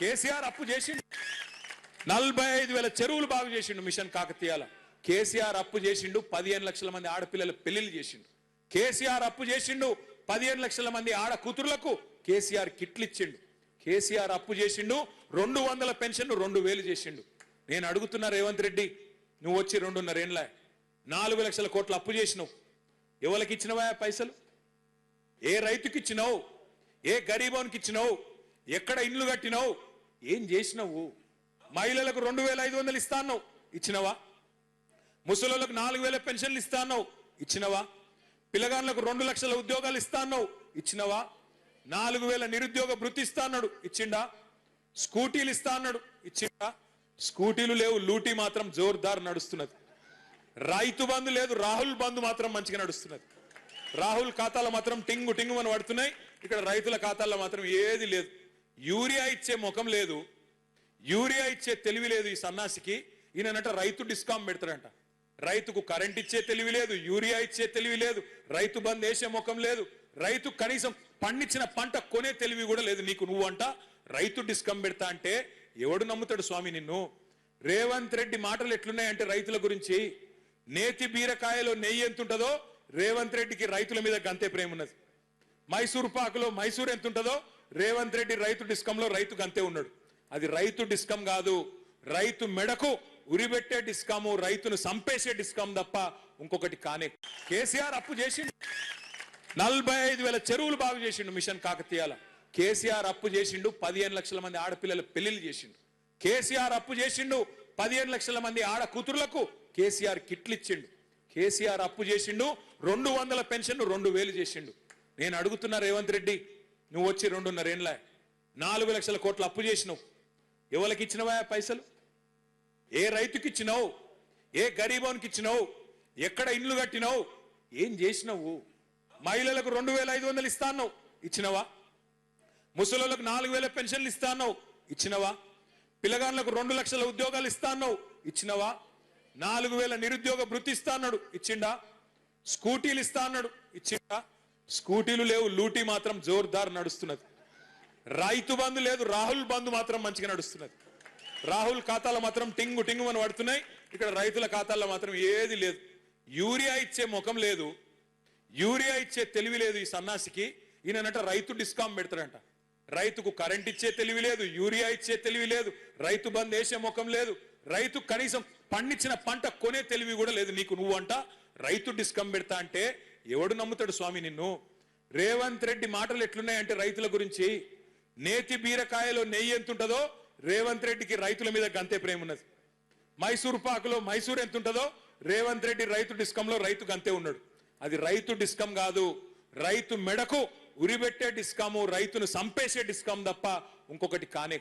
కేసీఆర్ అప్పు చేసిండు 45,000 చెరువులు బాగు చేసిండు మిషన్ కాకతీయాల. కేసీఆర్ అప్పు చేసిండు 15 లక్షల మంది ఆడపిల్లల పెళ్లిళ్ళు చేసిండు. కేసీఆర్ అప్పు చేసిండు 15 లక్షల మంది ఆడ కూతురులకు కేసీఆర్ కిట్లు ఇచ్చిండు. కేసీఆర్ అప్పు చేసిండు 200 పెన్షన్ 2,000 చేసిండు. నేను అడుగుతున్నా రేవంత్ రెడ్డి, నువ్వు వచ్చి 2.5 ఏళ్ళ 4 లక్షల కోట్ల అప్పు చేసినావు. ఎవరికి ఇచ్చినవా పైసలు? ఏ రైతుకి ఇచ్చినావు? ఏ గరీబోనికి ఇచ్చినావు? ఎక్కడ ఇండ్లు కట్టినావు? ఏం చేసినావు? మహిళలకు 2,500 ఇస్తాను ఇచ్చినవా? ముసలోళ్ళకు 4,000 పెన్షన్లు ఇస్తాను ఇచ్చినవా? పిల్లగాళ్ళకు 2 లక్షల ఉద్యోగాలు ఇస్తాను ఇచ్చినవా? 4,000 నిరుద్యోగ భృతి ఇస్తాడు ఇచ్చిండా? స్కూటీలు ఇస్తా అన్నాడు ఇచ్చిండా? స్కూటీలు లేవు, లూటీ మాత్రం జోర్దార్ నడుస్తున్నది. రైతు బంధు లేదు, రాహుల్ బంధు మాత్రం మంచిగా నడుస్తున్నది. రాహుల్ ఖాతాలో మాత్రం టింగు టింగు అని పడుతున్నాయి, ఇక్కడ రైతుల ఖాతాల్లో మాత్రం ఏది లేదు. యూరియా ఇచ్చే ముఖం లేదు, యూరియా ఇచ్చే తెలివి లేదు ఈ సన్నాసికి. ఈయనంట రైతు డిస్కామ్ పెడతాడంట. రైతుకు కరెంట్ ఇచ్చే తెలివి లేదు, యూరియా ఇచ్చే తెలివి లేదు, రైతు బంద్ వేసే ముఖం లేదు, రైతు కనీసం పండించిన పంట కొనే తెలివి కూడా లేదు నీకు. నువ్వు అంట రైతు డిస్కామ్ పెడతా అంటే ఎవడు నమ్ముతాడు స్వామి నిన్ను? రేవంత్ రెడ్డి మాటలు ఎట్లున్నాయంటే రైతుల గురించి, నేతి బీరకాయలో నెయ్యి ఎంతుంటుందో రేవంత్ రెడ్డికి రైతుల మీద గంతే ప్రేమ ఉన్నది. మైసూర్ పాకులో మైసూర్ ఎంత ఉంటుందో రేవంత్ రెడ్డి రైతు డిస్కంలో రైతు గంతే ఉన్నాడు. అది రైతు డిస్కం కాదు, రైతు మెడకు ఉరిబెట్టే డిస్కాము, రైతును సంపేసే డిస్కాం తప్ప ఇంకొకటి కానే. కేసీఆర్ అప్పు చేసిండు 45,000 చెరువులు బాగు చేసిండు మిషన్ కాకతీయాల. కేసీఆర్ అప్పు చేసిండు 15 లక్షల మంది ఆడపిల్లల పెళ్లిళ్ళు చేసిండు. కేసీఆర్ అప్పు చేసిండు 15 లక్షల మంది ఆడ కూతురులకు కేసీఆర్ కిట్లు ఇచ్చిండు. కేసీఆర్ అప్పు చేసిండు 200 పెన్షన్ 2,000 చేసిండు. నేను అడుగుతున్నా రేవంత్ రెడ్డి, నువ్వు వచ్చి 2.5 ఏళ్ళ 4 లక్షల కోట్ల అప్పు చేసినావు. ఎవరికి ఇచ్చినవా పైసలు? ఏ రైతుకి ఇచ్చినావు? ఏ గరీబోనికి ఇచ్చినావు? ఎక్కడ ఇండ్లు కట్టినావు? ఏం చేసినావు? మహిళలకు 2,500 ఇస్తాను ఇచ్చినవా? ముసలోళ్ళకు 4,000 పెన్షన్లు ఇస్తాను ఇచ్చినవా? పిల్లగాళ్ళకు 2 లక్షల ఉద్యోగాలు ఇస్తాను ఇచ్చినవా? 4,000 నిరుద్యోగ భృతి ఇస్తాడు ఇచ్చిండా? స్కూటీలు ఇస్తా అన్నాడు ఇచ్చిండా? స్కూటీలు లేవు, లూటీ మాత్రం జోర్దార్ నడుస్తున్నది. రైతు బంధు లేదు, రాహుల్ బంధు మాత్రం మంచిగా నడుస్తున్నది. రాహుల్ ఖాతాలో మాత్రం టింగు టింగు అని పడుతున్నాయి, ఇక్కడ రైతుల ఖాతాల్లో మాత్రం ఏది లేదు. యూరియా ఇచ్చే ముఖం లేదు, యూరియా ఇచ్చే తెలివి లేదు ఈ సన్నాసికి. ఈయనంట రైతు డిస్కామ్ పెడతాడంట. రైతుకు కరెంట్ ఇచ్చే తెలివి లేదు, యూరియా ఇచ్చే తెలివి లేదు, రైతు బంద్ వేసే ముఖం లేదు, రైతు కనీసం పండించిన పంట కొనే తెలివి కూడా లేదు నీకు. నువ్వు అంట రైతు డిస్కామ్ పెడతా అంటే ఎవడు నమ్ముతాడు స్వామి నిన్ను? రేవంత్ రెడ్డి మాటలు ఎట్లున్నాయంటే రైతుల గురించి, నేతి బీరకాయలో నెయ్యి ఎంతుంటుందో రేవంత్ రెడ్డికి రైతుల మీద గంతే ప్రేమ ఉన్నది. మైసూర్ పాకులో మైసూర్ ఎంత ఉంటుందో రేవంత్ రెడ్డి రైతు డిస్కంలో రైతు గంతే ఉన్నాడు. అది రైతు డిస్కం కాదు, రైతు మెడకు ఉరిబెట్టే డిస్కాము, రైతును సంపేసే డిస్కాం తప్ప ఇంకొకటి కానే.